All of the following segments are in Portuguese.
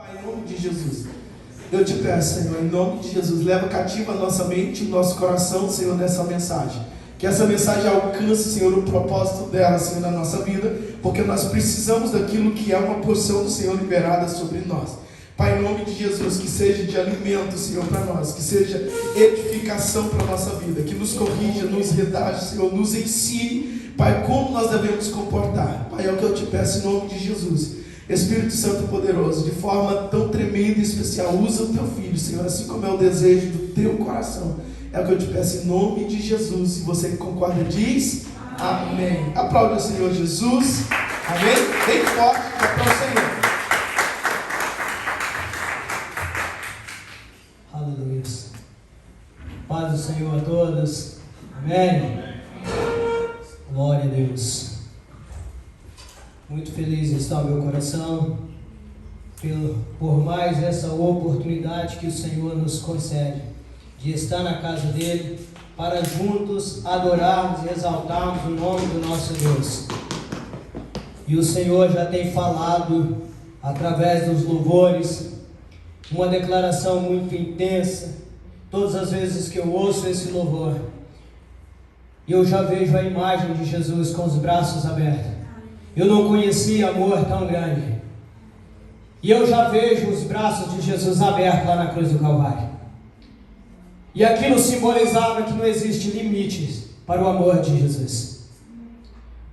Pai, em nome de Jesus, eu te peço, Senhor, em nome de Jesus, leva cativa a nossa mente, o nosso coração, Senhor, nessa mensagem. Que essa mensagem alcance, Senhor, o propósito dela, Senhor, na nossa vida, porque nós precisamos daquilo que é uma porção do Senhor liberada sobre nós. Pai, em nome de Jesus, que seja de alimento, Senhor, para nós, que seja edificação para a nossa vida, que nos corrija, nos redaja, Senhor, nos ensine, Pai, como nós devemos comportar. Pai, é o que eu te peço em nome de Jesus. Espírito Santo poderoso, de forma tão tremenda e especial, usa o teu filho, Senhor, assim como é o desejo do teu coração. É o que eu te peço em nome de Jesus. Se você concorda, diz amém. Aplaude o Senhor Jesus. Amém? Bem forte, para o Senhor. Aleluia. Paz do Senhor a todos. Amém. Glória a Deus. Muito feliz está o meu coração por mais essa oportunidade que o Senhor nos concede de estar na casa dele para juntos adorarmos e exaltarmos o nome do nosso Deus. E o Senhor já tem falado através dos louvores uma declaração muito intensa. Todas as vezes que eu ouço esse louvor, eu já vejo a imagem de Jesus com os braços abertos. Eu não conhecia amor tão grande. E eu já vejo os braços de Jesus abertos lá na cruz do Calvário. E aquilo simbolizava que não existe limites para o amor de Jesus.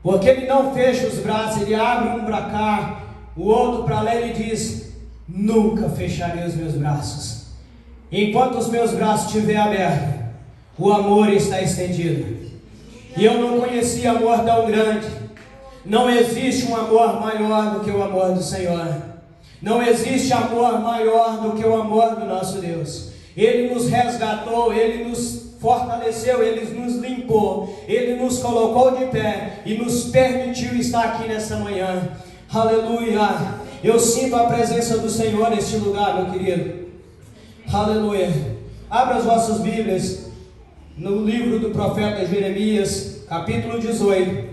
Porque ele não fecha os braços, ele abre um para cá, o outro para lá, ele diz: nunca fecharei os meus braços. Enquanto os meus braços estiverem abertos, o amor está estendido. E eu não conhecia amor tão grande. Não existe um amor maior do que o amor do Senhor. Não existe amor maior do que o amor do nosso Deus. Ele nos resgatou, Ele nos fortaleceu, Ele nos limpou, Ele nos colocou de pé e nos permitiu estar aqui nessa manhã. Aleluia! Eu sinto a presença do Senhor neste lugar, meu querido. Aleluia! Abra as vossas Bíblias no livro do profeta Jeremias, capítulo 18,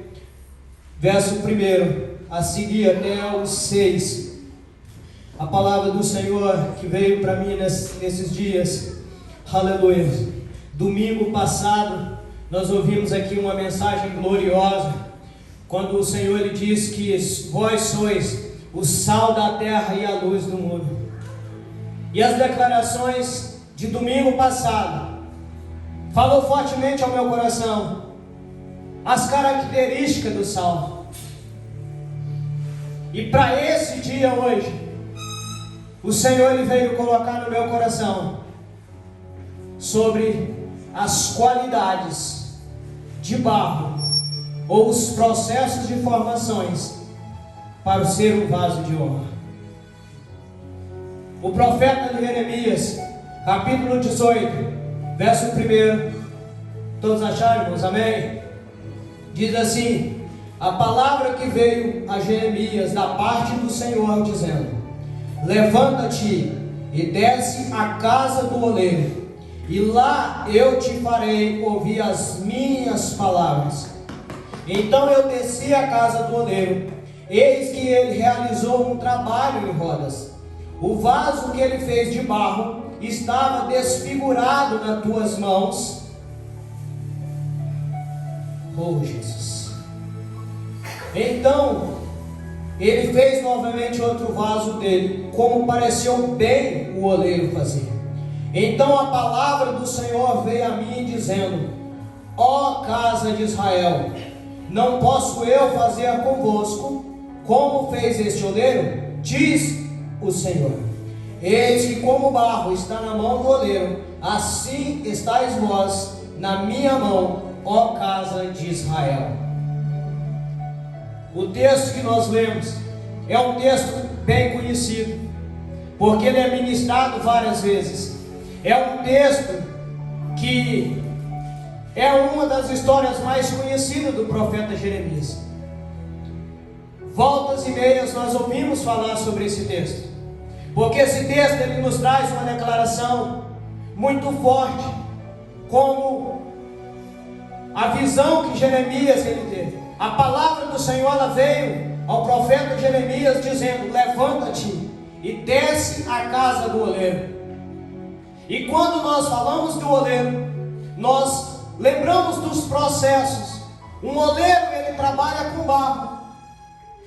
verso 1 a seguir até o 6. A palavra do Senhor que veio para mim nesses dias. Aleluia. Domingo passado nós ouvimos aqui uma mensagem gloriosa, quando o Senhor ele diz que vós sois o sal da terra e a luz do mundo. E as declarações de domingo passado falou fortemente ao meu coração as características do sal. E para esse dia hoje, o Senhor ele veio colocar no meu coração sobre as qualidades de barro ou os processos de formações para ser um vaso de honra. O profeta Jeremias, capítulo 18, verso 1, todos acharam, irmãos? Amém? Diz assim: a palavra que veio a Jeremias da parte do Senhor, dizendo: levanta-te e desce à casa do oleiro, e lá eu te farei ouvir as minhas palavras. Então eu desci à casa do oleiro, eis que ele realizou um trabalho em rodas. O vaso que ele fez de barro estava desfigurado nas tuas mãos. Oh, Jesus! Então ele fez novamente outro vaso dele, como pareceu bem o oleiro fazer. Então a palavra do Senhor veio a mim dizendo: ó casa de Israel, não posso eu fazer convosco como fez este oleiro? Diz o Senhor: eis que como o barro está na mão do oleiro, assim estáis vós na minha mão, ó casa de Israel. O texto que nós lemos é um texto bem conhecido, porque ele é ministrado várias vezes. É um texto que é uma das histórias mais conhecidas do profeta Jeremias. Voltas e meias nós ouvimos falar sobre esse texto, porque esse texto ele nos traz uma declaração muito forte, como a visão que Jeremias ele teve. A palavra do Senhor ela veio ao profeta Jeremias dizendo: levanta-te e desce à casa do oleiro. E quando nós falamos do oleiro, nós lembramos dos processos. Um oleiro, ele trabalha com barro,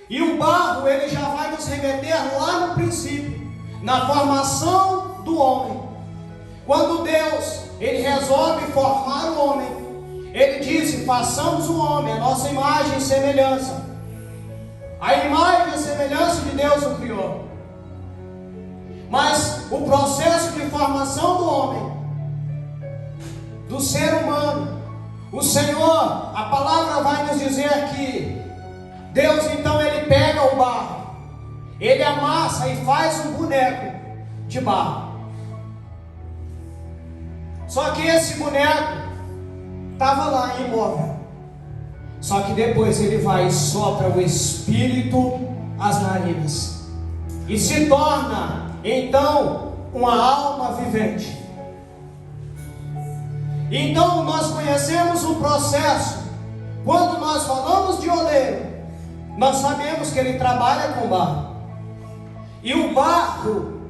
e o barro, ele já vai nos remeter lá no princípio, na formação do homem. Quando Deus, ele resolve formar o homem, ele disse: façamos o homem, a nossa imagem e semelhança. A imagem e a semelhança de Deus o criou. Mas o processo de formação do homem, do ser humano, o Senhor, a palavra vai nos dizer que Deus então ele pega o barro, ele amassa e faz um boneco de barro. Só que esse boneco estava lá imóvel. Só que depois ele vai e sopra o Espírito às narinas e se torna então uma alma vivente. Então nós conhecemos o processo. Quando nós falamos de oleiro, nós sabemos que ele trabalha com barro. E o barro,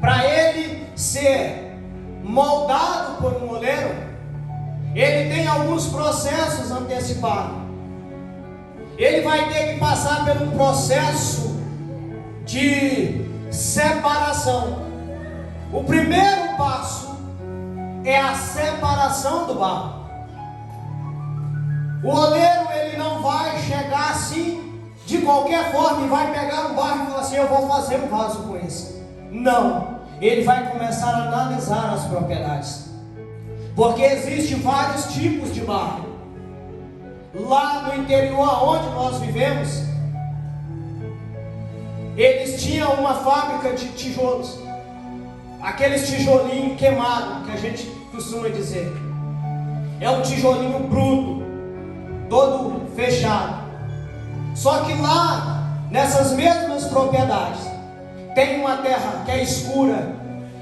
para ele ser moldado por um oleiro, ele tem alguns processos antecipados. Ele vai ter que passar por um processo de separação. O primeiro passo é a separação do barro. O oleiro, ele não vai chegar assim de qualquer forma e vai pegar um barro e falar assim: eu vou fazer um vaso com esse. Não, ele vai começar a analisar as propriedades, porque existem vários tipos de barro. Lá no interior onde nós vivemos, eles tinham uma fábrica de tijolos, aqueles tijolinhos queimados que a gente costuma dizer. É um tijolinho bruto, todo fechado. Só que lá, nessas mesmas propriedades, tem uma terra que é escura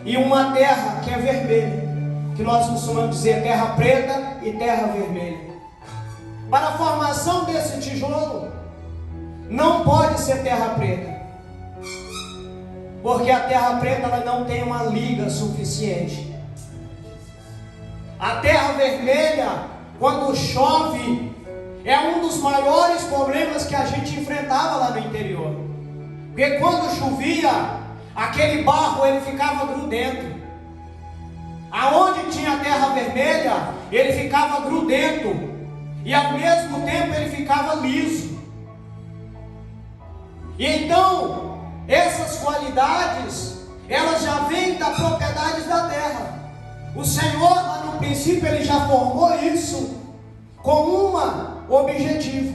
e uma terra que é vermelha, que nós costumamos dizer terra preta e terra vermelha. Para a formação desse tijolo, não pode ser terra preta, porque a terra preta ela não tem uma liga suficiente. A terra vermelha, quando chove, é um dos maiores problemas que a gente enfrentava lá no interior, porque quando chovia, aquele barro ele ficava grudento. Aonde tinha terra vermelha, ele ficava grudento, e ao mesmo tempo ele ficava liso. E então, essas qualidades, elas já vêm das propriedades da terra. O Senhor, lá no princípio, ele já formou isso com um objetivo.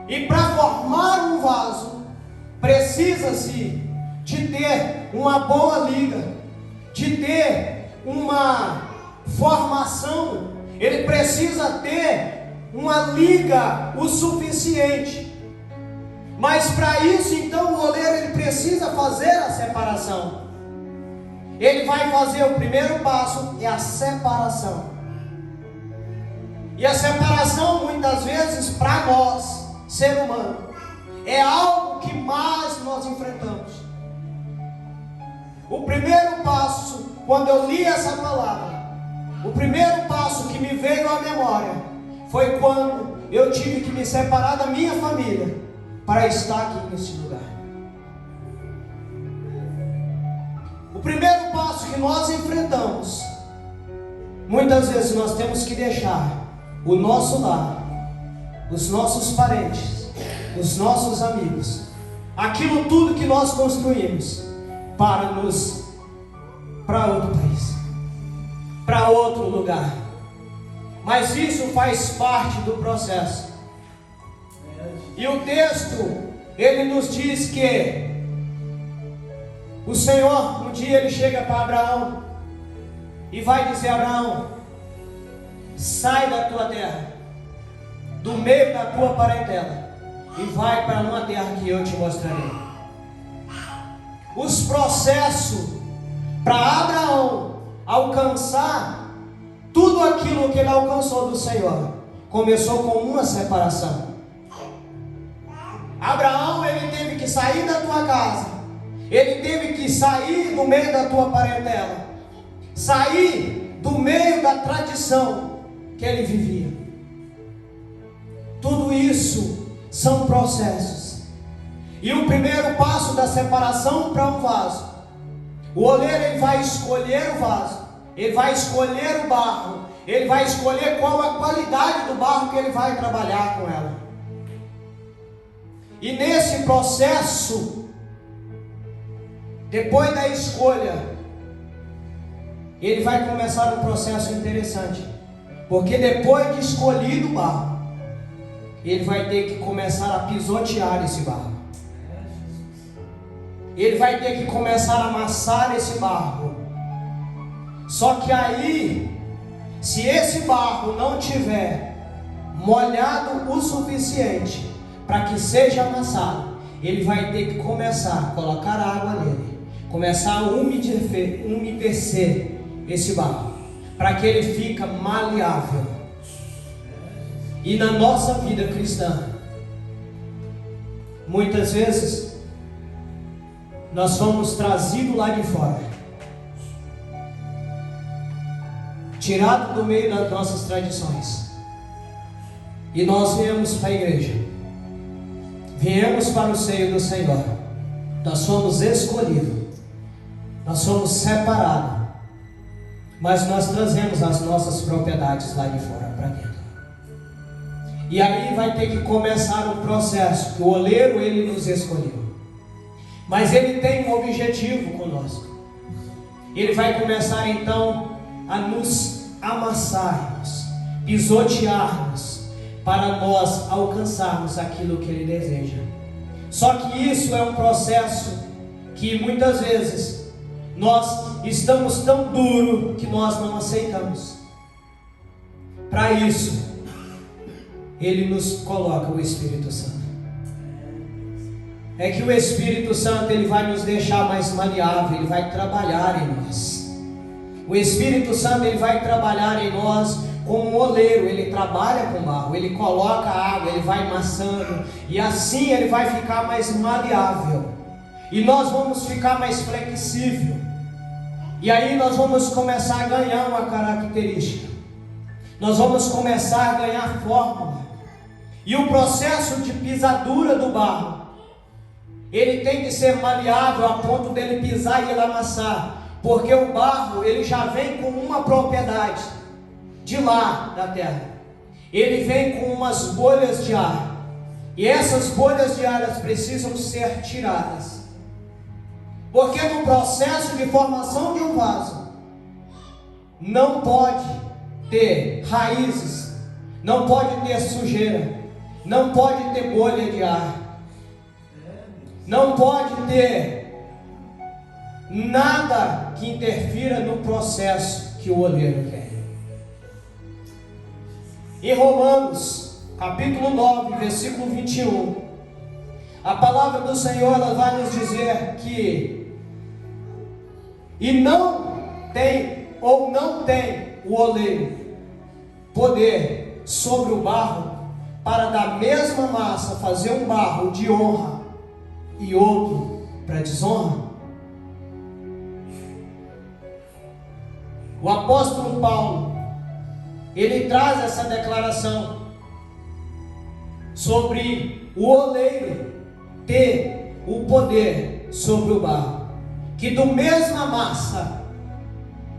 E para formar um vaso, precisa-se de ter uma boa liga, de ter uma formação. Ele precisa ter uma liga o suficiente. Mas para isso, então, o oleiro ele precisa fazer a separação. Ele vai fazer o primeiro passo, é a separação. E a separação, muitas vezes, para nós, ser humano, é algo que mais nós enfrentamos. O primeiro passo, quando eu li essa palavra, o primeiro passo que me veio à memória foi quando eu tive que me separar da minha família para estar aqui nesse lugar. O primeiro passo que nós enfrentamos, muitas vezes nós temos que deixar o nosso lar, os nossos parentes, os nossos amigos, aquilo tudo que nós construímos para outro país, para outro lugar. Mas isso faz parte do processo. E o texto, ele nos diz que o Senhor, um dia ele chega para Abraão e vai dizer: Abraão, sai da tua terra, do meio da tua parentela, e vai para uma terra que eu te mostrarei. Os processos para Abraão alcançar tudo aquilo que ele alcançou do Senhor começou com uma separação. Abraão, ele teve que sair da tua casa, ele teve que sair do meio da tua parentela, sair do meio da tradição que ele vivia. Tudo isso são processos. E o primeiro passo da separação para um vaso, o oleiro ele vai escolher o vaso, ele vai escolher o barro, ele vai escolher qual a qualidade do barro que ele vai trabalhar com ela. E nesse processo, depois da escolha, ele vai começar um processo interessante, porque depois de escolhido o barro, ele vai ter que começar a pisotear esse barro. Ele vai ter que começar a amassar esse barro. Só que aí, se esse barro não tiver molhado o suficiente para que seja amassado, ele vai ter que começar a colocar água nele, começar a umedecer esse barro, para que ele fique maleável. E na nossa vida cristã, muitas vezes nós somos trazidos lá de fora, tirado do meio das nossas tradições, e nós viemos para a igreja, viemos para o seio do Senhor. Nós somos escolhidos, nós somos separados, mas nós trazemos as nossas propriedades lá de fora para dentro. E aí vai ter que começar um processo, que o oleiro ele nos escolheu, mas ele tem um objetivo conosco. Ele vai começar então a nos amassarmos, pisotearmos, para nós alcançarmos aquilo que ele deseja. Só que isso é um processo que muitas vezes nós estamos tão duro que nós não aceitamos. Para isso, ele nos coloca o Espírito Santo. É que o Espírito Santo ele vai nos deixar mais maleável, ele vai trabalhar em nós. O Espírito Santo ele vai trabalhar em nós como um oleiro, ele trabalha com barro, ele coloca água, ele vai amassando, e assim ele vai ficar mais maleável, e nós vamos ficar mais flexível, e aí nós vamos começar a ganhar uma característica, nós vamos começar a ganhar fórmula, e o processo de pisadura do barro, ele tem que ser maleável a ponto dele pisar e ele amassar, porque o barro ele já vem com uma propriedade de lá da terra, ele vem com umas bolhas de ar, e essas bolhas de ar precisam ser tiradas, porque no processo de formação de um vaso não pode ter raízes, não pode ter sujeira, não pode ter bolha de ar, não pode ter nada que interfira no processo que o oleiro quer. Em Romanos, capítulo 9, versículo 21, a palavra do Senhor ela vai nos dizer que não tem o oleiro poder sobre o barro para da mesma massa fazer um barro de honra e outro para desonra. O apóstolo Paulo ele traz essa declaração sobre o oleiro ter o poder sobre o barro, que do mesma massa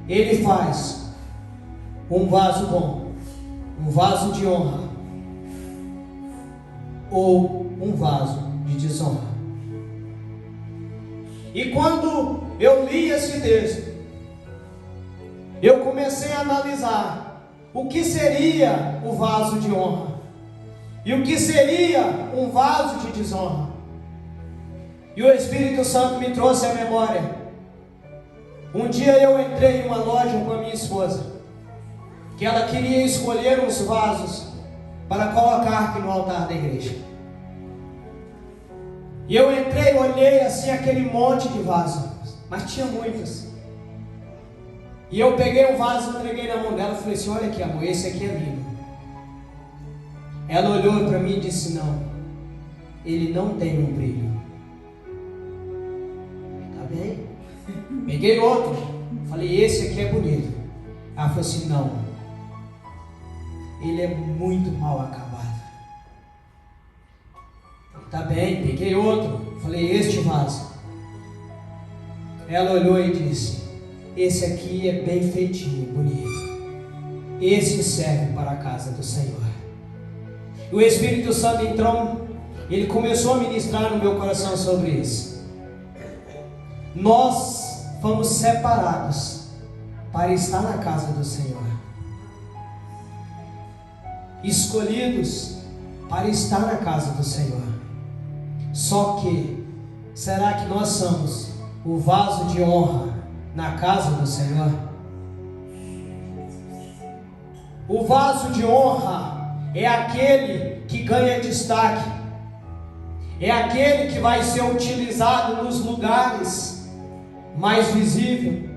ele faz um vaso bom, um vaso de honra ou um vaso de desonra. E quando eu li esse texto, eu comecei a analisar o que seria o vaso de honra e o que seria um vaso de desonra. E o Espírito Santo me trouxe à memória. Um dia eu entrei em uma loja com a minha esposa, que ela queria escolher uns vasos para colocar aqui no altar da igreja. E eu entrei, olhei assim aquele monte de vasos, mas tinha muitos. E eu peguei um vaso, entreguei na mão dela e falei assim: olha aqui, amor, esse aqui é lindo. Ela olhou para mim e disse: não, ele não tem um brilho. Tá bem? Peguei outro, falei, esse aqui é bonito. Ela falou assim, não, ele é muito mal acabado. Tá bem, peguei outro, falei, este vaso. Ela olhou e disse, esse aqui é bem feitinho, bonito. Esse serve para a casa do Senhor. E o Espírito Santo entrou, ele começou a ministrar no meu coração sobre isso. Nós fomos separados para estar na casa do Senhor, escolhidos para estar na casa do Senhor. Só que, será que nós somos o vaso de honra na casa do Senhor? O vaso de honra é aquele que ganha destaque, é aquele que vai ser utilizado nos lugares mais visíveis,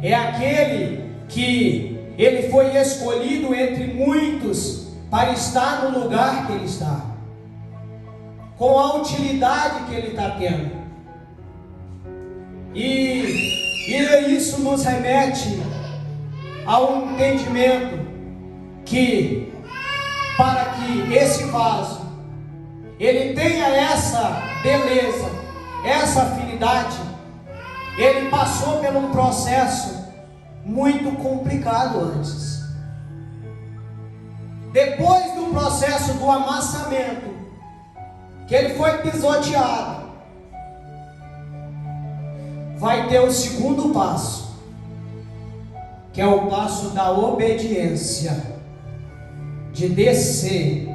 é aquele que ele foi escolhido entre muitos para estar no lugar que ele está, com a utilidade que ele está tendo. E isso nos remete ao entendimento que, para que esse vaso ele tenha essa beleza, essa afinidade, ele passou por um processo muito complicado antes. Depois do processo do amassamento, que ele foi pisoteado, vai ter o segundo passo, que é o passo da obediência, de descer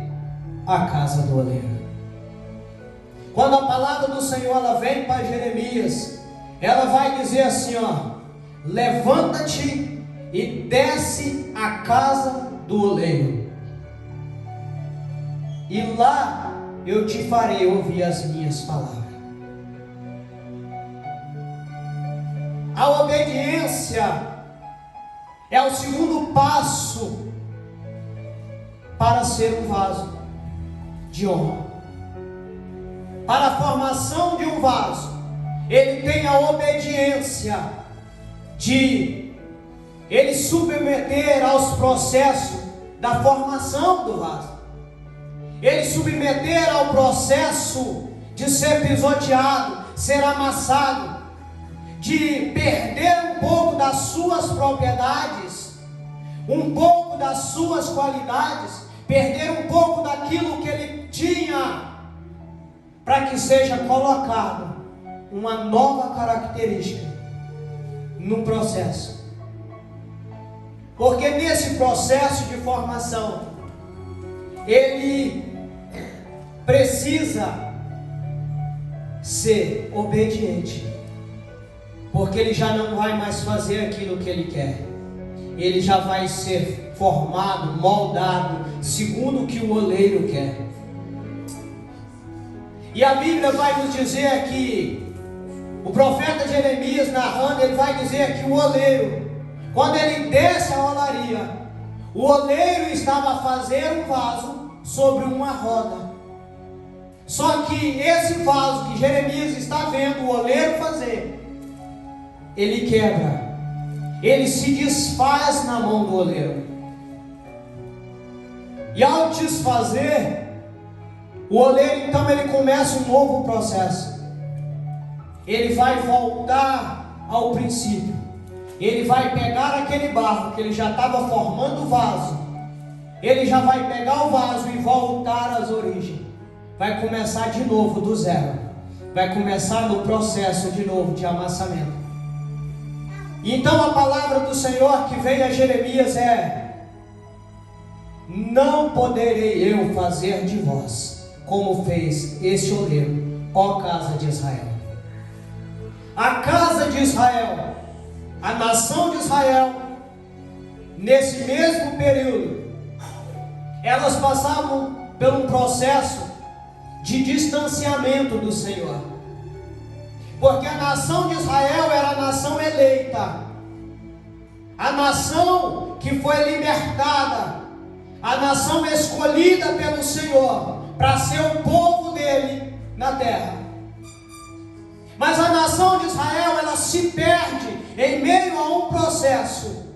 à casa do oleiro. Quando a palavra do Senhor ela vem para Jeremias, ela vai dizer assim, ó, levanta-te e desce à casa do oleiro, e lá eu te farei ouvir as minhas palavras. A obediência é o segundo passo para ser um vaso de honra. Para a formação de um vaso, ele tem a obediência de ele submeter aos processos da formação do vaso, ele submeter ao processo de ser pisoteado, ser amassado, de perder um pouco das suas propriedades, um pouco das suas qualidades, perder um pouco daquilo que ele tinha, para que seja colocado uma nova característica no processo. Porque nesse processo de formação, ele precisa ser obediente, porque ele já não vai mais fazer aquilo que ele quer, ele já vai ser formado, moldado, segundo o que o oleiro quer. E a Bíblia vai nos dizer que o profeta Jeremias narrando, ele vai dizer que o oleiro, quando ele desce a olaria, o oleiro estava a fazer um vaso sobre uma roda. Só que esse vaso que Jeremias está vendo o oleiro fazer, ele quebra, ele se desfaz na mão do oleiro. E ao desfazer, o oleiro então ele começa um novo processo. Ele vai voltar ao princípio. Ele vai pegar aquele barro que ele já estava formando o vaso. Ele já vai pegar o vaso e voltar às origens. Vai começar de novo do zero. Vai começar no processo de novo de amassamento. Então a palavra do Senhor que veio a Jeremias é: não poderei eu fazer de vós como fez este oleiro, ó casa de Israel. A casa de Israel, a nação de Israel, nesse mesmo período, elas passavam por um processo de distanciamento do Senhor, porque a nação de Israel era a nação eleita, a nação que foi libertada, a nação escolhida pelo Senhor para ser o povo dele na terra. Mas a nação de Israel, ela se perde em meio a um processo.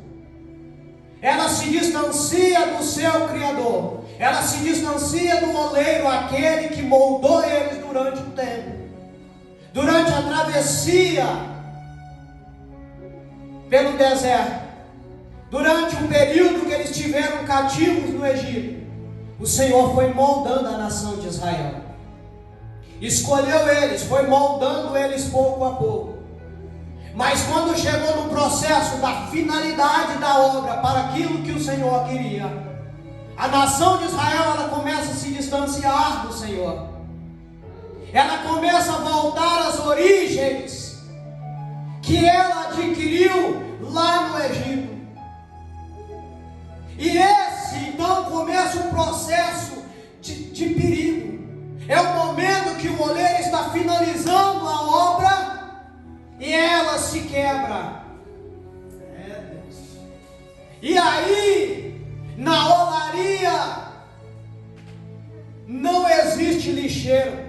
Ela se distancia do seu Criador. Ela se distancia do oleiro, aquele que moldou eles durante o tempo. Durante a travessia pelo deserto. Durante o período que eles estiveram cativos no Egito. O Senhor foi moldando a nação de Israel. Escolheu eles, foi moldando eles pouco a pouco. Mas quando chegou no processo da finalidade da obra, para aquilo que o Senhor queria, a nação de Israel, ela começa a se distanciar do Senhor. Ela começa a voltar às origens que ela adquiriu lá no Egito. E esse então começa um processo de perigo. É o momento que o oleiro está finalizando a obra e ela se quebra. E aí, na olaria, não existe lixeiro.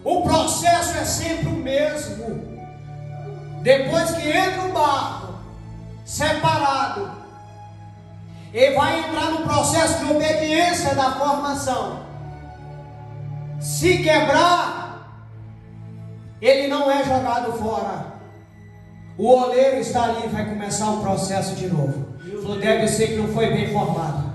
O processo é sempre o mesmo. Depois que entra o barro separado, ele vai entrar no processo de obediência da formação. Se quebrar, ele não é jogado fora. O oleiro está ali e vai começar o processo de novo. Falou, deve ser que não foi bem formado.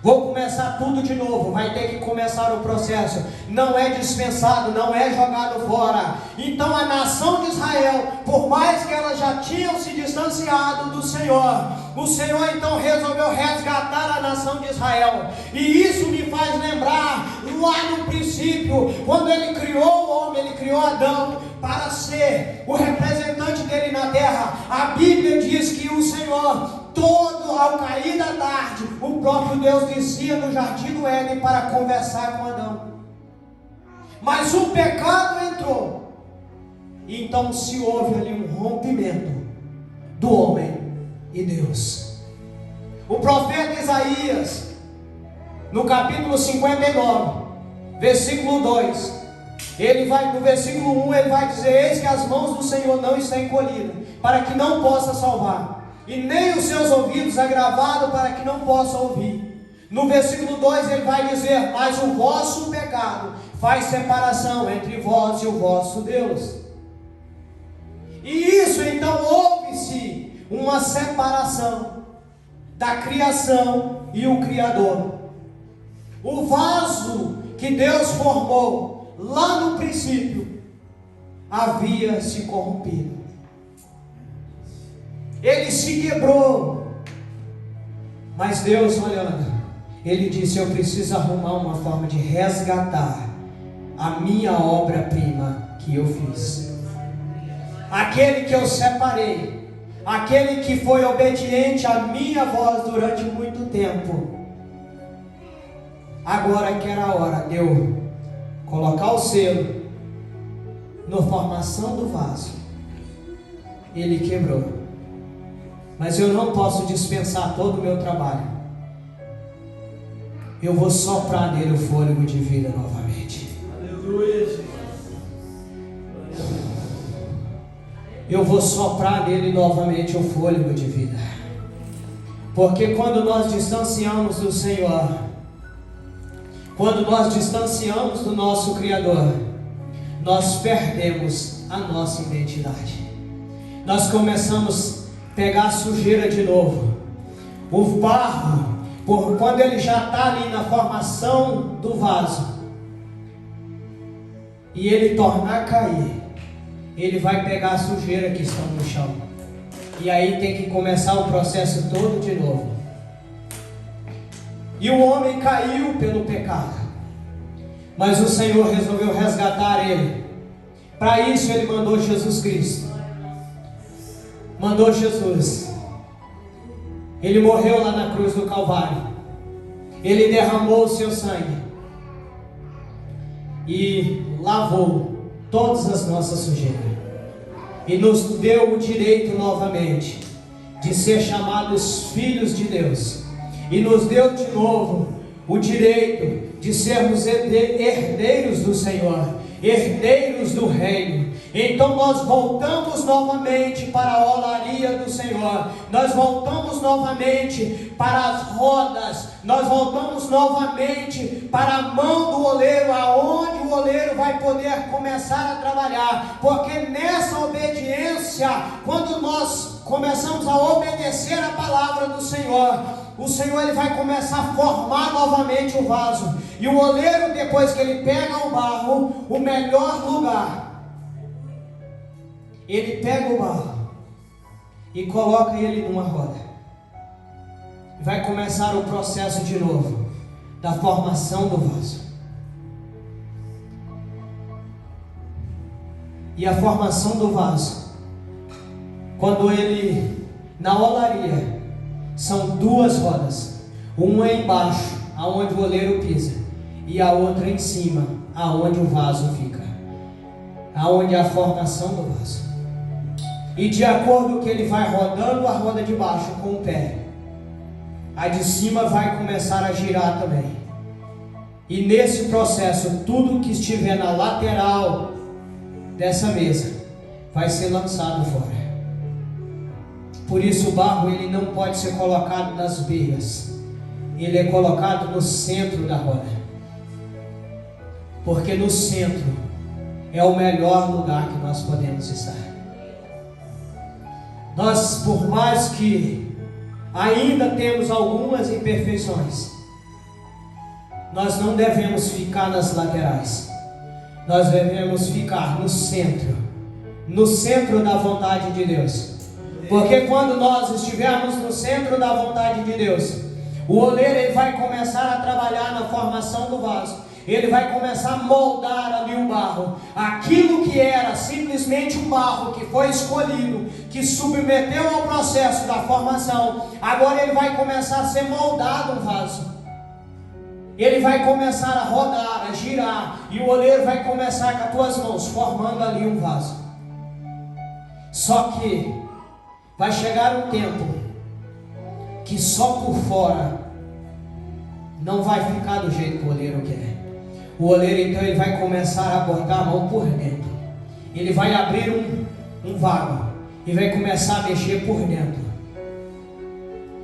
Vou começar tudo de novo. Vai ter que começar o processo. Não é dispensado, não é jogado fora. Então a nação de Israel, por mais que elas já tinham se distanciado do Senhor, o Senhor então resolveu resgatar a nação de Israel. E isso me faz lembrar lá no princípio, quando ele criou o homem, ele criou Adão para ser o representante dele na terra. A Bíblia diz que o Senhor, todo ao cair da tarde, o próprio Deus descia no jardim do Éden para conversar com Adão. Mas o pecado entrou, e então se houve ali um rompimento do homem e Deus. O profeta Isaías, no capítulo 59, versículo 2, ele vai, no versículo 1, ele vai dizer: eis que as mãos do Senhor não estão encolhidas, para que não possa salvar, e nem os seus ouvidos agravados, para que não possa ouvir. No versículo 2 ele vai dizer: mas o vosso pecado faz separação entre vós e o vosso Deus. E isso então houve-se uma separação da criação e o Criador. O vaso que Deus formou lá no princípio havia se corrompido. Ele se quebrou. Mas Deus, olhando, Ele disse: eu preciso arrumar uma forma de resgatar a minha obra-prima que eu fiz. Aquele que eu separei, aquele que foi obediente à minha voz durante muito tempo. Agora que era a hora de eu colocar o selo na formação do vaso, ele quebrou. Mas eu não posso dispensar todo o meu trabalho. Eu vou soprar nele o fôlego de vida novamente. Aleluia. Eu vou soprar nele novamente o fôlego de vida. Porque quando nós distanciamos do Senhor, quando nós distanciamos do nosso Criador, nós perdemos a nossa identidade. Nós começamos a pegar sujeira de novo. O barro, quando ele já está ali na formação do vaso, e ele tornar a cair, ele vai pegar a sujeira que está no chão. E aí tem que começar o processo todo de novo. E o homem caiu pelo pecado, mas o Senhor resolveu resgatar ele. Para isso ele mandou Jesus Cristo. Mandou Jesus. Ele morreu lá na cruz do Calvário. Ele derramou o seu sangue e lavou todas as nossas sujeiras, e nos deu o direito novamente de ser chamados filhos de Deus, e nos deu de novo o direito de sermos herdeiros do Senhor, herdeiros do reino. Então nós voltamos novamente para a olaria do Senhor, nós voltamos novamente para as rodas, nós voltamos novamente para a mão do oleiro, aonde o oleiro vai poder começar a trabalhar, porque nessa obediência, quando nós começamos a obedecer a palavra do Senhor, o Senhor ele vai começar a formar novamente o vaso, e o oleiro, depois que ele pega o barro, o melhor lugar, ele pega o barro e coloca ele numa roda. Vai começar o processo de novo da formação do vaso. E a formação do vaso, quando ele, na olaria, são duas rodas, uma embaixo, aonde o oleiro pisa, e a outra em cima, aonde o vaso fica, aonde é a formação do vaso. E de acordo que ele vai rodando a roda de baixo com o pé, a de cima vai começar a girar também. E nesse processo, tudo que estiver na lateral dessa mesa vai ser lançado fora. Por isso o barro ele não pode ser colocado nas beiras, ele é colocado no centro da roda, porque no centro é o melhor lugar que nós podemos estar. Nós, por mais que ainda temos algumas imperfeições, nós não devemos ficar nas laterais, nós devemos ficar no centro da vontade de Deus. Porque quando nós estivermos no centro da vontade de Deus, o oleiro ele vai começar a trabalhar na formação do vaso, ele vai começar a moldar ali o barro, aquilo que era simplesmente um barro que foi escolhido, que submeteu ao processo da formação, agora ele vai começar a ser moldado um vaso, ele vai começar a rodar, a girar, e o oleiro vai começar com as tuas mãos, formando ali um vaso. Só que vai chegar um tempo que só por fora não vai ficar do jeito que o oleiro quer. O oleiro então ele vai começar a botar a mão por dentro, ele vai abrir um vago e vai começar a mexer por dentro,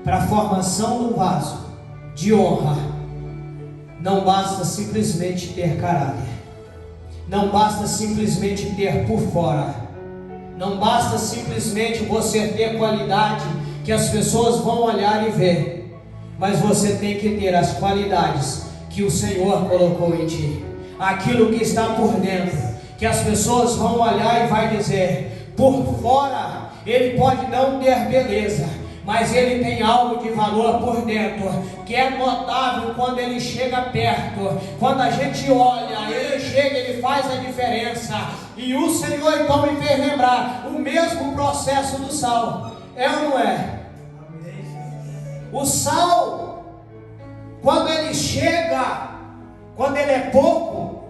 para a formação do vaso de honra. Não basta simplesmente ter caráter, não basta simplesmente ter por fora, não basta simplesmente você ter qualidade que as pessoas vão olhar e ver, mas você tem que ter as qualidades que o Senhor colocou em ti, aquilo que está por dentro, que as pessoas vão olhar e vai dizer, por fora ele pode não ter beleza, mas ele tem algo de valor por dentro, que é notável quando ele chega perto, quando a gente olha, ele chega, ele faz a diferença. E o Senhor então me fez lembrar o mesmo processo do sal, é ou não é? O sal, quando ele chega, quando ele é pouco,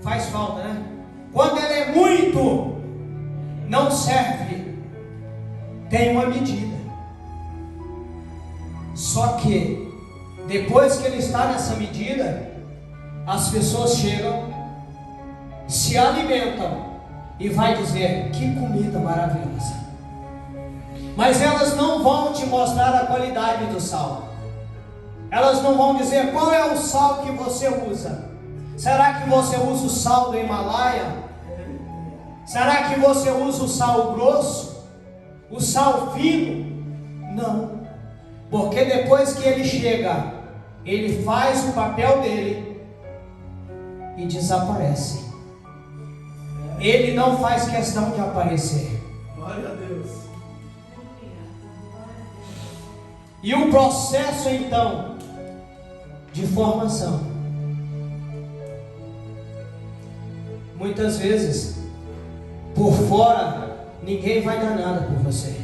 faz falta, né? Quando ele é muito, não serve, tem uma medida. Só que depois que ele está nessa medida, as pessoas chegam, se alimentam e vai dizer, que comida maravilhosa. Mas elas não vão te mostrar a qualidade do sal. Elas não vão dizer qual é o sal que você usa. Será que você usa o sal do Himalaia? Será que você usa o sal grosso? O sal fino? Não. Porque depois que ele chega, ele faz o papel dele e desaparece. Ele não faz questão de aparecer. Glória a Deus. E o processo então de formação, muitas vezes por fora ninguém vai dar nada por você.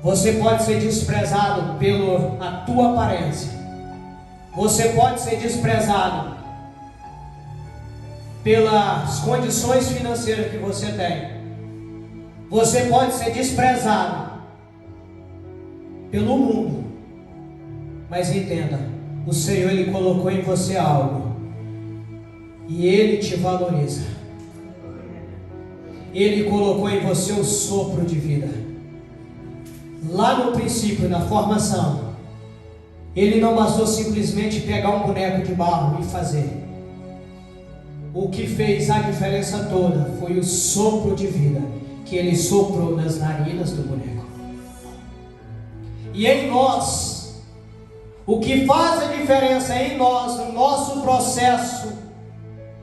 Você pode ser desprezado pela tua aparência, você pode ser desprezado pelas condições financeiras que você tem, você pode ser desprezado pelo mundo, mas entenda, o Senhor Ele colocou em você algo e Ele te valoriza. Ele colocou em você o sopro de vida. Lá no princípio, na formação, Ele não bastou simplesmente pegar um boneco de barro e fazer. O que fez a diferença toda foi o sopro de vida que Ele soprou nas narinas do boneco. E em nós, o que faz a diferença em nós, no nosso processo,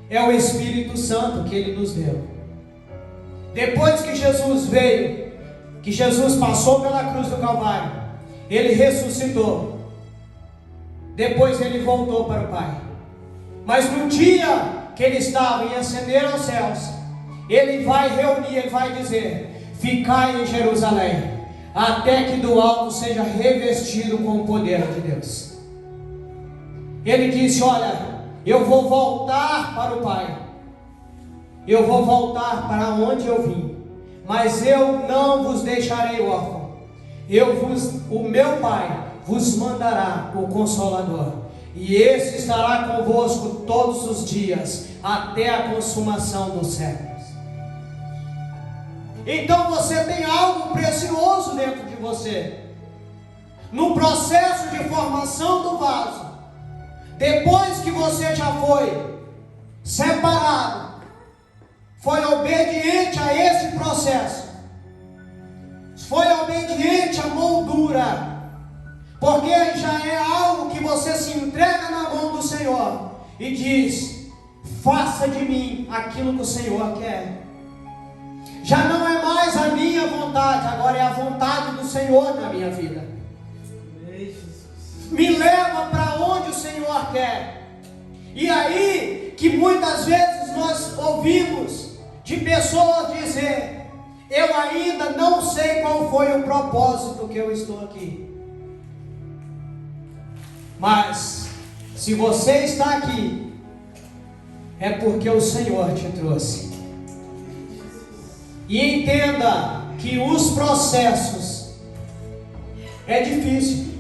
é o Espírito Santo que Ele nos deu. Depois que Jesus veio, que Jesus passou pela cruz do Calvário, Ele ressuscitou. Depois Ele voltou para o Pai. Mas no dia que Ele estava em ascender aos céus, Ele vai reunir, Ele vai dizer: ficai em Jerusalém, até que do alto seja revestido com o poder de Deus. Ele disse: olha, eu vou voltar para o Pai, eu vou voltar para onde eu vim, mas eu não vos deixarei órfão. O meu Pai vos mandará o Consolador, e esse estará convosco todos os dias, até a consumação dos séculos. Então você tem algo precioso dentro de você. No processo de formação do vaso, depois que você já foi separado, foi obediente a esse processo, foi obediente à moldura, porque já é algo que você se entrega na mão do Senhor e diz: faça de mim aquilo que o Senhor quer. Já não é mais a minha vontade, agora é a vontade do Senhor na minha vida. Me leva para onde o Senhor quer. E aí que muitas vezes nós ouvimos de pessoas dizer: eu ainda não sei qual foi o propósito que eu estou aqui. Mas se você está aqui, é porque o Senhor te trouxe. E entenda que os processos é difícil.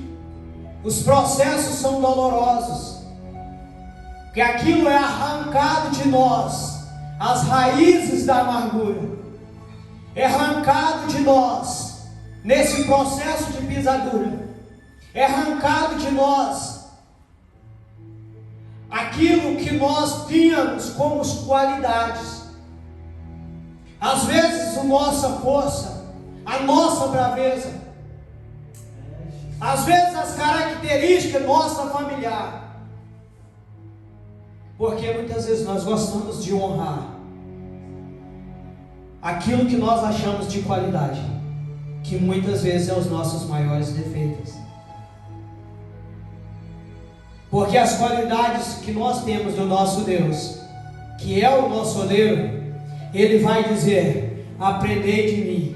Os processos são dolorosos. Porque aquilo é arrancado de nós, as raízes da amargura. É arrancado de nós, nesse processo de pisadura. É arrancado de nós aquilo que nós tínhamos como qualidades. Às vezes a nossa força, a nossa braveza, às vezes as características nossa familiar, porque muitas vezes nós gostamos de honrar aquilo que nós achamos de qualidade, que muitas vezes é os nossos maiores defeitos. Porque as qualidades que nós temos do nosso Deus, que é o nosso oleiro, Ele vai dizer: aprendei de mim,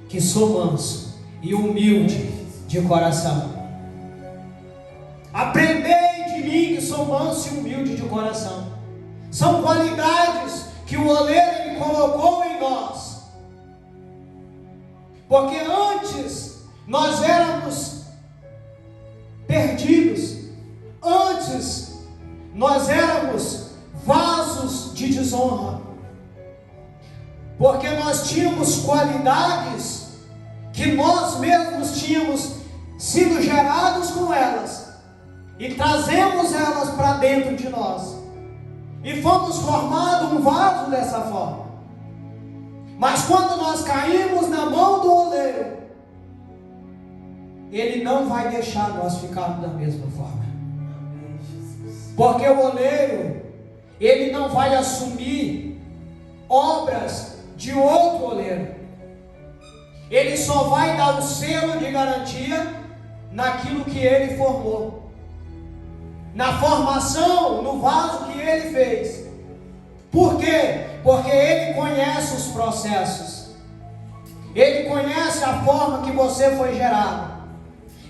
que sou manso e humilde de coração. Aprendei de mim, que sou manso e humilde de coração. São qualidades que o oleiro Ele colocou em nós. Porque antes nós éramos perdidos. Antes nós éramos vasos de desonra. Porque nós tínhamos qualidades que nós mesmos tínhamos sido gerados com elas e trazemos elas para dentro de nós e fomos formados um vaso dessa forma. Mas quando nós caímos na mão do oleiro, Ele não vai deixar nós ficarmos da mesma forma. Porque o oleiro, ele não vai assumir obras de outro oleiro. Ele só vai dar o selo de garantia naquilo que ele formou, na formação, no vaso que ele fez. Por quê? Porque ele conhece os processos, ele conhece a forma que você foi gerado,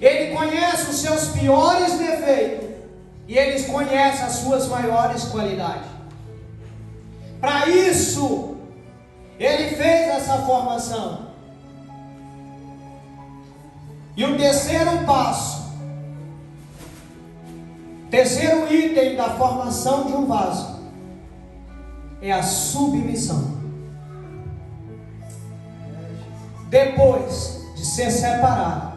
ele conhece os seus piores defeitos e ele conhece as suas maiores qualidades. Para isso Ele fez essa formação. E o terceiro passo Terceiro item da formação de um vaso é a submissão. Depois de ser separado,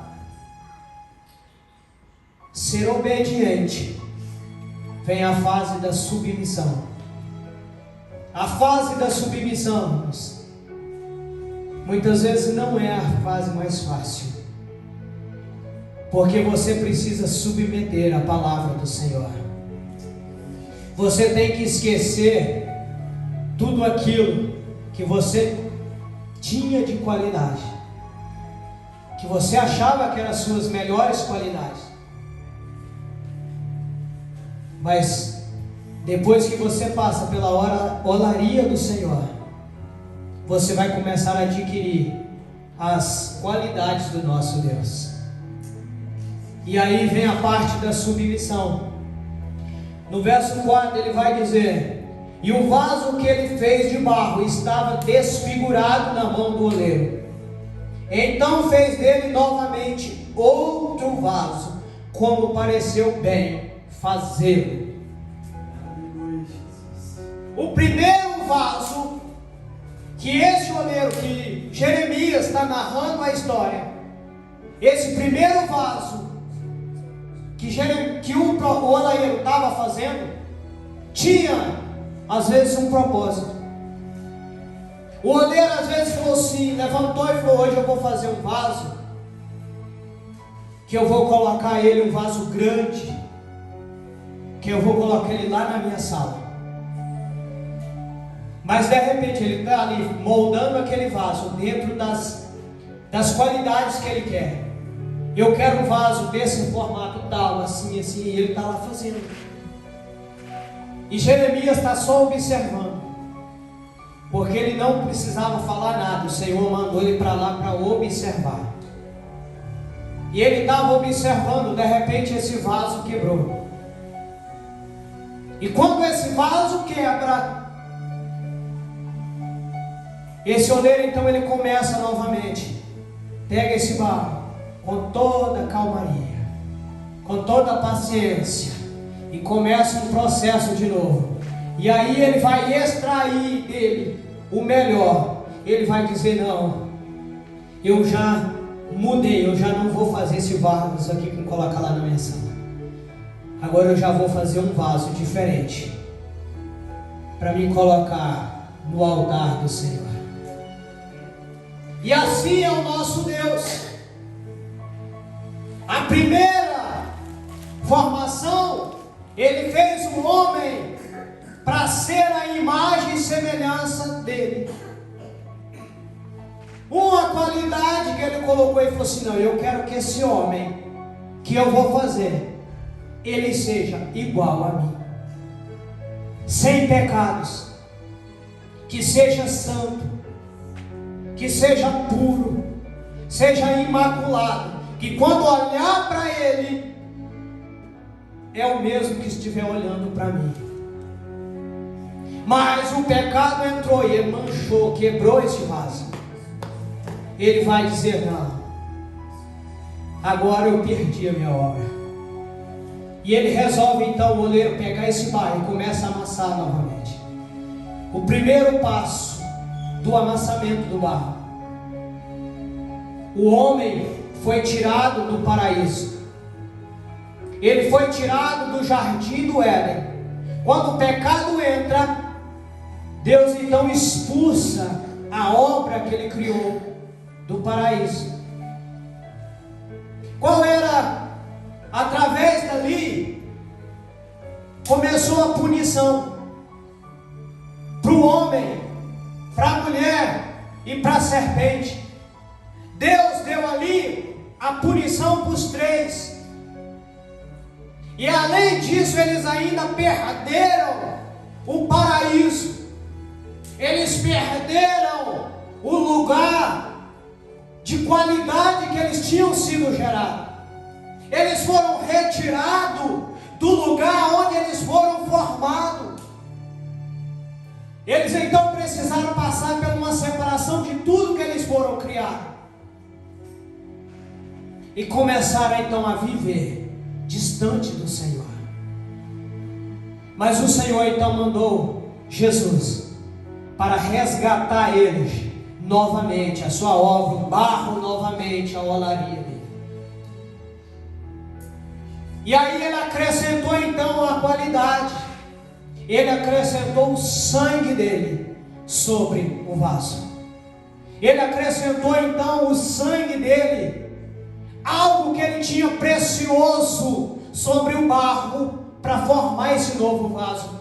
ser obediente, vem a fase da submissão. A fase da submissão, muitas vezes não é a fase mais fácil, porque você precisa submeter a palavra do Senhor. Você tem que esquecer tudo aquilo que você tinha de qualidade, que você achava que eram as suas melhores qualidades, mas depois que você passa pela olaria do Senhor, você vai começar a adquirir as qualidades do nosso Deus. E aí vem a parte da submissão. No verso 4 ele vai dizer: e o vaso que ele fez de barro estava desfigurado na mão do oleiro. Então fez dele novamente outro vaso, como pareceu bem fazê-lo. O primeiro vaso que esse oleiro, que Jeremias está narrando a história, esse primeiro vaso que o oleiro estava fazendo, tinha às vezes um propósito. O oleiro às vezes falou assim, levantou e falou: hoje eu vou fazer um vaso, que eu vou colocar ele, um vaso grande, que eu vou colocar ele lá na minha sala. Mas de repente ele está ali moldando aquele vaso dentro das qualidades que ele quer. Eu quero um vaso desse formato tal, assim, assim, e ele está lá fazendo. E Jeremias está só observando, porque ele não precisava falar nada, o Senhor mandou ele para lá para observar. E ele estava observando, de repente esse vaso quebrou. E quando esse vaso quebra, esse oleiro então ele começa novamente, pega esse barro com toda calmaria, com toda paciência, e começa um processo de novo. E aí ele vai extrair dele o melhor. Ele vai dizer: não, eu já mudei, eu já não vou fazer esse vaso aqui com colocar lá na minha sala. Agora eu já vou fazer um vaso diferente, para me colocar no altar do Senhor. E assim é o nosso Deus. A primeira formação, Ele fez o homem para ser a imagem e semelhança dele. Uma qualidade que Ele colocou e falou assim: não, eu quero que esse homem que eu vou fazer, ele seja igual a mim, sem pecados, que seja santo, que seja puro, seja imaculado, que quando olhar para ele, é o mesmo que estiver olhando para mim. Mas o pecado entrou e ele manchou, quebrou esse vaso. Ele vai dizer: não, agora eu perdi a minha obra. E ele resolve então, o oleiro, pegar esse barro e começa a amassar novamente. O primeiro passo do amassamento do barro: o homem foi tirado do paraíso, ele foi tirado do jardim do Éden. Quando o pecado entra, Deus então expulsa a obra que ele criou do paraíso. Qual era? Através dali começou a punição para o homem, para a mulher e para a serpente. Deus deu ali a punição para os três. E além disso, eles ainda perderam o paraíso. Eles perderam o lugar de qualidade que eles tinham sido gerados. Eles foram retirados do lugar onde eles foram formados. Eles então precisaram passar por uma separação de tudo que eles foram criados. E começaram então a viver distante do Senhor. Mas o Senhor então mandou Jesus para resgatar eles novamente, a sua obra, o barro novamente, a olaria dele. E aí ele acrescentou então a qualidade, ele acrescentou o sangue dele sobre o vaso. Ele acrescentou então o sangue dele, algo que ele tinha precioso sobre o barro para formar esse novo vaso.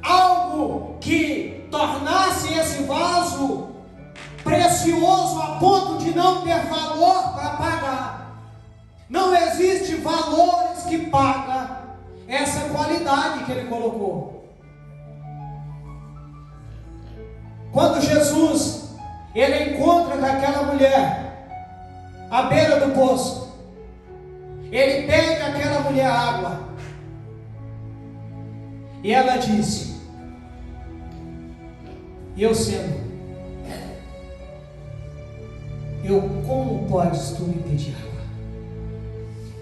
Algo que tornasse esse vaso precioso a ponto de não ter valor para pagar. Não existe valores que pagam essa qualidade que ele colocou. Quando Jesus ele encontra com aquela mulher à beira do poço, ele pede àquela mulher água, e ela disse: como podes tu me pedir água?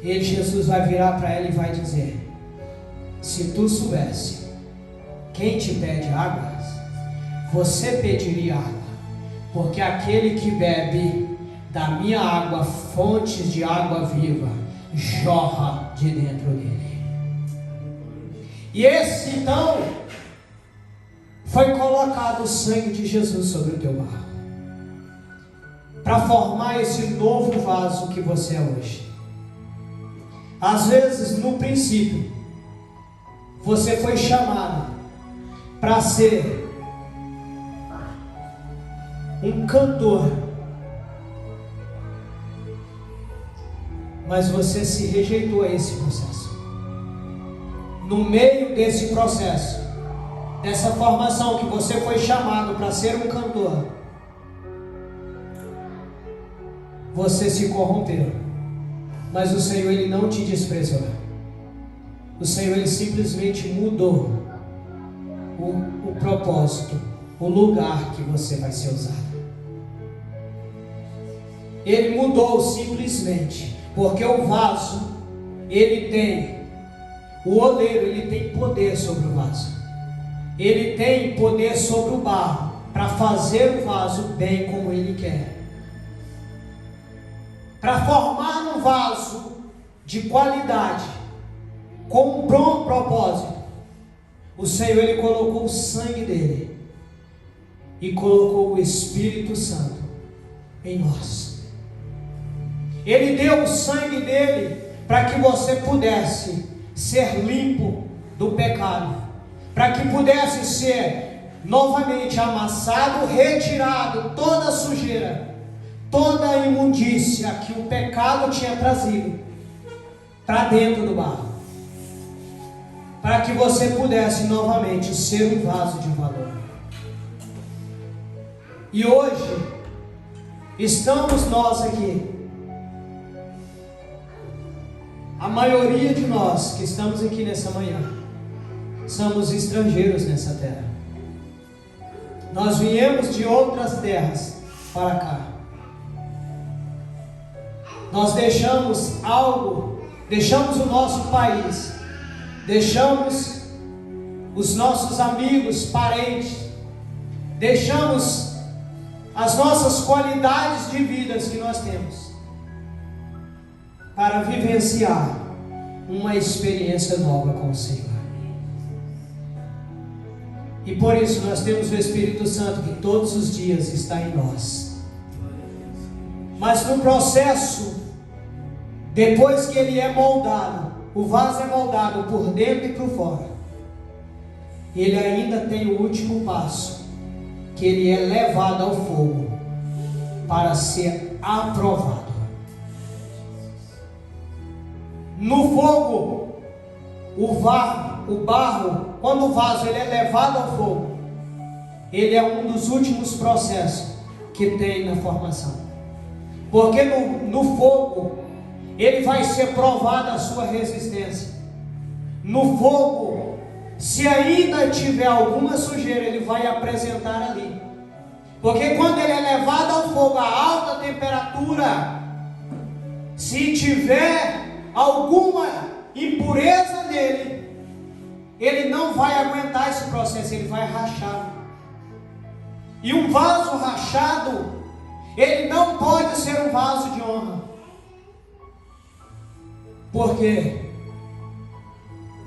Jesus vai virar para ela e vai dizer: se tu soubesse quem te pede água, você pediria água, porque aquele que bebe da minha água, fontes de água viva jorra de dentro dele. E esse então foi colocado o sangue de Jesus sobre o teu barro, para formar esse novo vaso que você é hoje. Às vezes, no princípio, você foi chamado para ser um cantor, mas você se rejeitou a esse processo. No meio desse processo, dessa formação que você foi chamado para ser um cantor, você se corrompeu. Mas o Senhor ele não te desprezou. O Senhor ele simplesmente mudou o propósito, o lugar que você vai ser usado. Ele mudou simplesmente, porque o vaso, ele tem, o oleiro, ele tem poder sobre o vaso. Ele tem poder sobre o barro, para fazer o vaso bem como ele quer. Para formar um vaso de qualidade, com um bom propósito, o Senhor ele colocou o sangue dele e colocou o Espírito Santo em nós. Ele deu o sangue dele para que você pudesse ser limpo do pecado, para que pudesse ser novamente amassado, retirado toda a sujeira, toda a imundícia que o pecado tinha trazido para dentro do barro, para que você pudesse novamente ser um vaso de valor. E hoje estamos nós aqui, a maioria de nós que estamos aqui nessa manhã somos estrangeiros nessa terra. Nós viemos de outras terras para cá. Nós deixamos algo, deixamos o nosso país, deixamos os nossos amigos, parentes, deixamos as nossas qualidades de vida que nós temos para vivenciar uma experiência nova com o Senhor. E por isso nós temos o Espírito Santo que todos os dias está em nós. Mas no processo, depois que ele é moldado, o vaso é moldado por dentro e por fora, ele ainda tem o último passo, que ele é levado ao fogo para ser aprovado. No fogo, o barro, quando o vaso ele é levado ao fogo, ele é um dos últimos processos que tem na formação. Porque no fogo, ele vai ser provada a sua resistência. No fogo, se ainda tiver alguma sujeira, ele vai apresentar ali. Porque quando ele é levado ao fogo a alta temperatura, se tiver alguma impureza nele, ele não vai aguentar esse processo, ele vai rachar. E um vaso rachado, ele não pode ser um vaso de honra. Porque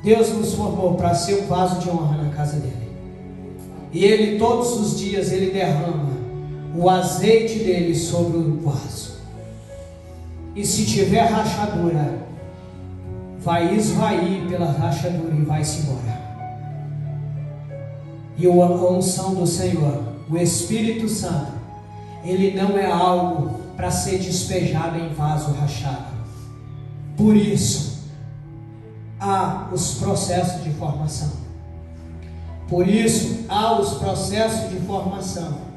Deus nos formou para ser um vaso de honra na casa dele. E ele todos os dias ele derrama o azeite dele sobre o vaso. E se tiver rachadura, vai esvair pela rachadura e vai-se embora. E a unção do Senhor, o Espírito Santo, ele não é algo para ser despejado em vaso rachado. Por isso, há os processos de formação. Por isso, há os processos de formação.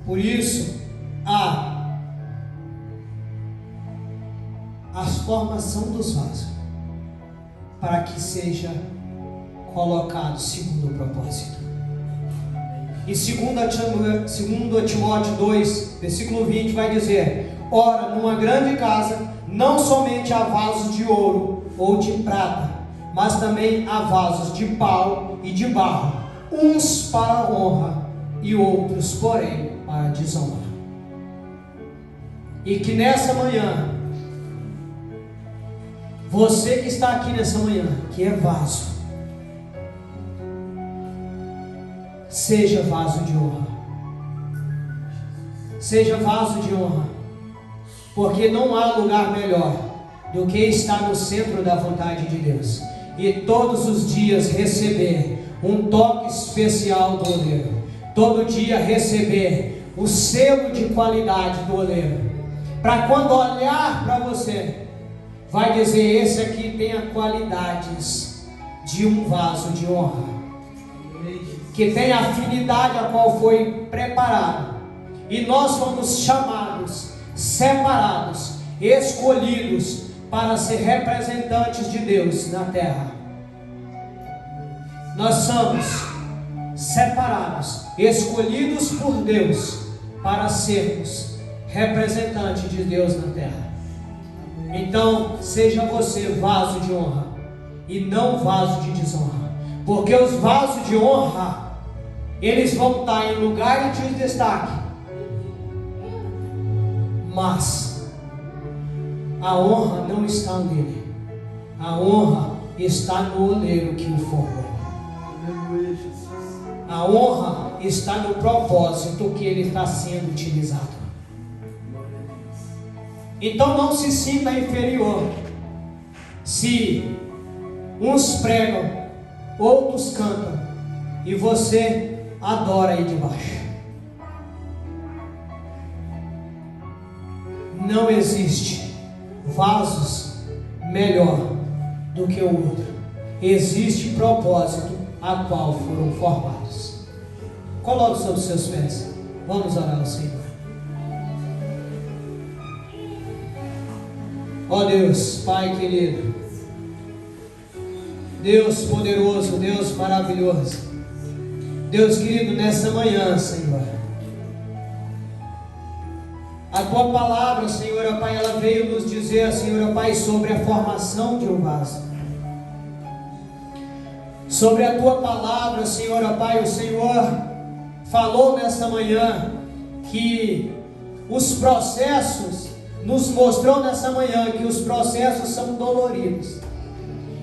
Por isso, há a formação dos vasos, para que seja colocado segundo o propósito. Em 2 Timóteo 2, versículo 20, vai dizer: ora, numa grande casa, não somente há vasos de ouro ou de prata, mas também há vasos de pau e de barro, uns para honra e outros, porém, para desonra. E que nessa manhã, você que está aqui nessa manhã, que é vaso, seja vaso de honra. Seja vaso de honra. Porque não há lugar melhor do que estar no centro da vontade de Deus. E todos os dias receber um toque especial do oleiro. Todo dia receber o selo de qualidade do oleiro. Para quando olhar para você, vai dizer: esse aqui tem as qualidades de um vaso de honra, que tem a afinidade a qual foi preparado. E nós fomos chamados, separados, escolhidos para ser representantes de Deus na terra. Nós somos separados, escolhidos por Deus para sermos representantes de Deus na terra. Então, seja você vaso de honra e não vaso de desonra. Porque os vasos de honra, eles vão estar em lugar de destaque. Mas a honra não está nele. A honra está no oleiro que o formou. A honra está no propósito que ele está sendo utilizado. Então não se sinta inferior se uns pregam, outros cantam e você adora aí debaixo. Não existe vasos melhor do que o outro. Existe propósito a qual foram formados. Coloque sobre os seus pés. Vamos orar ao Senhor. Ó Deus, Pai querido, Deus poderoso, Deus maravilhoso, Deus querido, nessa manhã, Senhor, a Tua palavra, Senhor, ó Pai, ela veio nos dizer, Senhor, ó Pai, sobre a formação de um vaso. Sobre a Tua palavra, Senhor, ó Pai, o Senhor falou nessa manhã que os processos, nos mostrou nessa manhã que os processos são doloridos,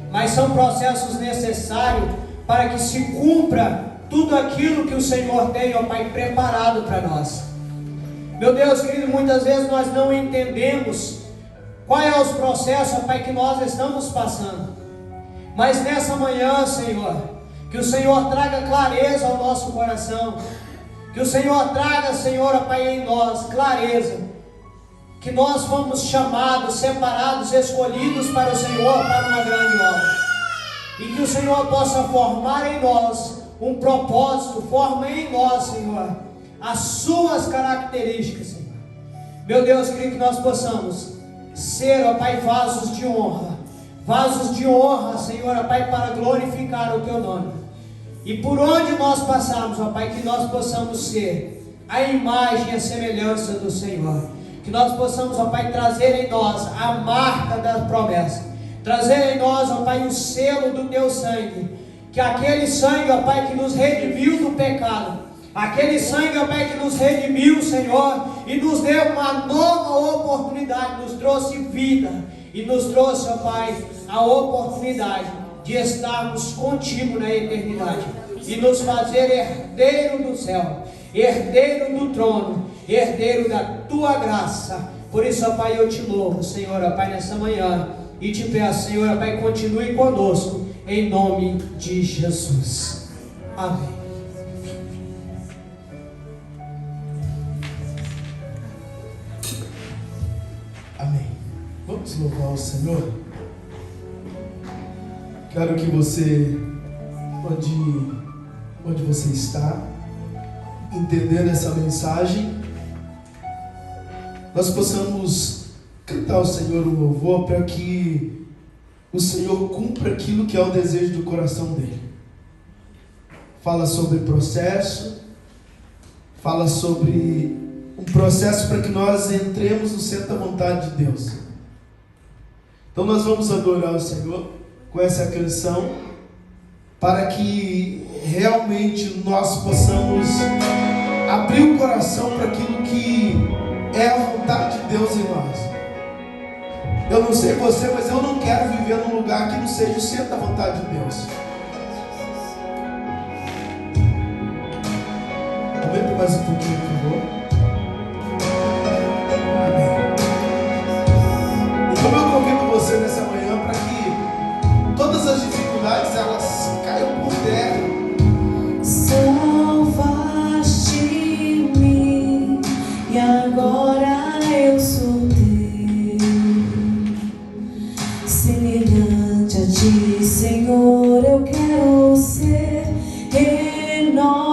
mas são processos necessários para que se cumpra tudo aquilo que o Senhor tem, ó Pai, preparado para nós. Meu Deus querido, muitas vezes nós não entendemos quais são os processos, ó Pai, que nós estamos passando, mas nessa manhã, Senhor, que o Senhor traga clareza ao nosso coração, que o Senhor traga, Senhor, ó Pai, em nós clareza, que nós fomos chamados, separados, escolhidos para o Senhor, para uma grande obra, e que o Senhor possa formar em nós um propósito, forma em nós, Senhor, as suas características, Senhor. Meu Deus, querido, que nós possamos ser, ó Pai, vasos de honra, Senhor, ó Pai, para glorificar o Teu nome, e por onde nós passarmos, ó Pai, que nós possamos ser a imagem e a semelhança do Senhor. Que nós possamos, ó Pai, trazer em nós a marca da promessa, trazer em nós, ó Pai, o selo do Teu sangue, que aquele sangue, ó Pai, que nos redimiu do pecado, aquele sangue, ó Pai, que nos redimiu, Senhor, e nos deu uma nova oportunidade, nos trouxe vida, e nos trouxe, ó Pai, a oportunidade de estarmos contigo na eternidade, e nos fazer herdeiro do céu, herdeiro do trono, herdeiro da Tua graça. Por isso, ó Pai, eu te louvo, Senhor, ó Pai, nessa manhã, e te peço, Senhor, ó Pai, continue conosco, em nome de Jesus. Amém. Amém. Vamos louvar o Senhor. Quero que você, onde você está, entendendo essa mensagem, nós possamos cantar ao Senhor um louvor para que o Senhor cumpra aquilo que é o desejo do coração dele. Fala sobre processo, fala sobre um processo para que nós entremos no centro da vontade de Deus. Então nós vamos adorar o Senhor com essa canção, para que realmente nós possamos abrir o coração para aquilo que é a vontade de Deus em nós. Eu não sei você, mas eu não quero viver num lugar que não seja o centro da vontade de Deus. Aumenta mais um pouquinho, por favor. Amém. Então eu convido você nessa manhã para que todas as dificuldades elas caiam por terra. Salvaste-me e agora eu sou teu. Semelhante a ti, Senhor, eu quero ser. Renova-me,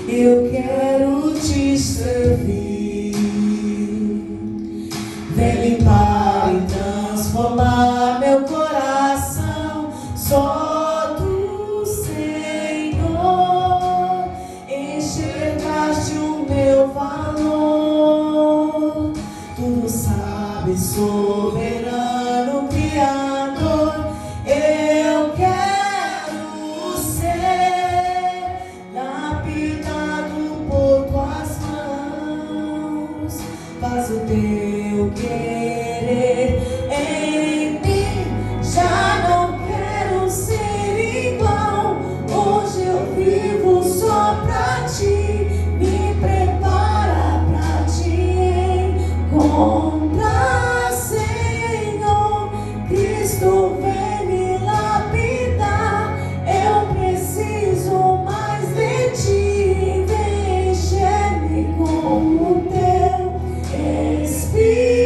eu quero te servir. Vem limpar e transformar meu coração. Só tu, Senhor, enxergaste o meu valor. Tu sabes, soberano Criador, eu quero ser lapidado por tuas mãos. Faz o teu querer em mim. Já não quero ser igual. Hoje eu vivo só pra ti. Me prepara pra te encontrar, Senhor. Cristo vem me lapidar. Eu preciso mais de ti. Vem encher-me com o teu Espírito.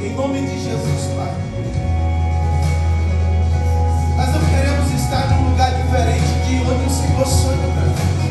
Em nome de Jesus, Pai. Nós não queremos estar num lugar diferente de onde o Senhor sonha para nós.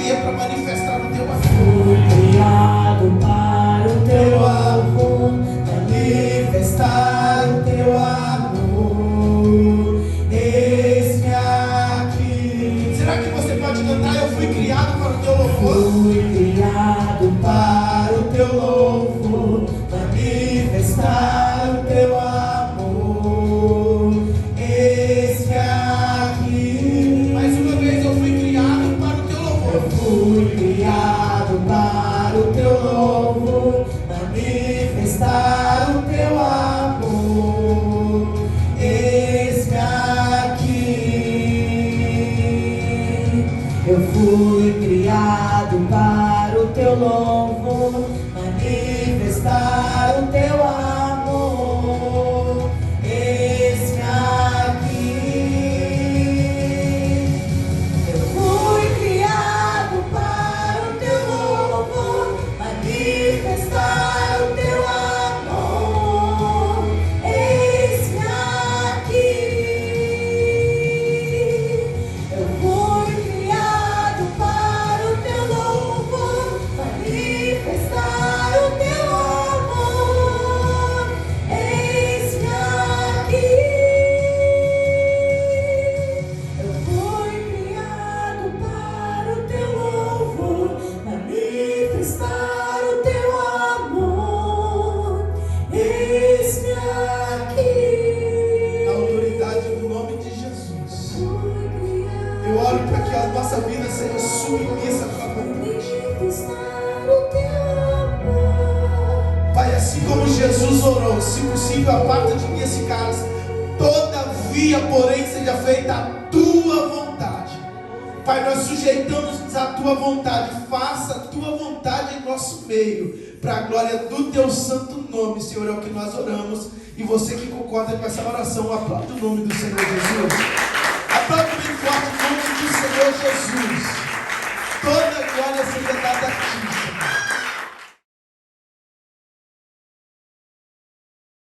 viver para manifestar o teu amor. Fui criado para o teu amor, manifestar o teu amor. Eis-me aqui. Será que você pode cantar? Eu fui criado para o teu louvor. Fui criado para o teu louvor, manifestar o teu amor. Eis-me aqui. Mais uma vez, eu fui criado para o teu louvor. Fui criado para o teu louvor, manifestar o teu amor. Eis-me aqui. Eu fui criado para o teu louvor, manifestar o teu amor. Eis-me aqui. Eu fui criado para o teu louvor, manifestar o teu amor. Eis-me aqui. Eu fui criado para o teu louvor, manifestar o teu amor. Eis-me aqui. Eu fui criado para o teu louvor, manifestar o teu amor. Eis-me aqui. Na autoridade do nome de Jesus, Fui criado eu oro para que a nossa vida seja submissa à tua vontade. manifestar o teu amor. Pai, assim como Jesus orou, se possível, aparta de mim esse cálice. Todavia, porém, seja feita a tua vontade. Pai, nós sujeitamos a tua vontade. Faça a tua vontade em nosso meio, para a glória do teu santo nome, Senhor, é o que nós oramos. E você que concorda com essa oração, aplaude o nome do Senhor Jesus. Aplaude bem forte o nome do Senhor Jesus. Toda glória seja dada a ti.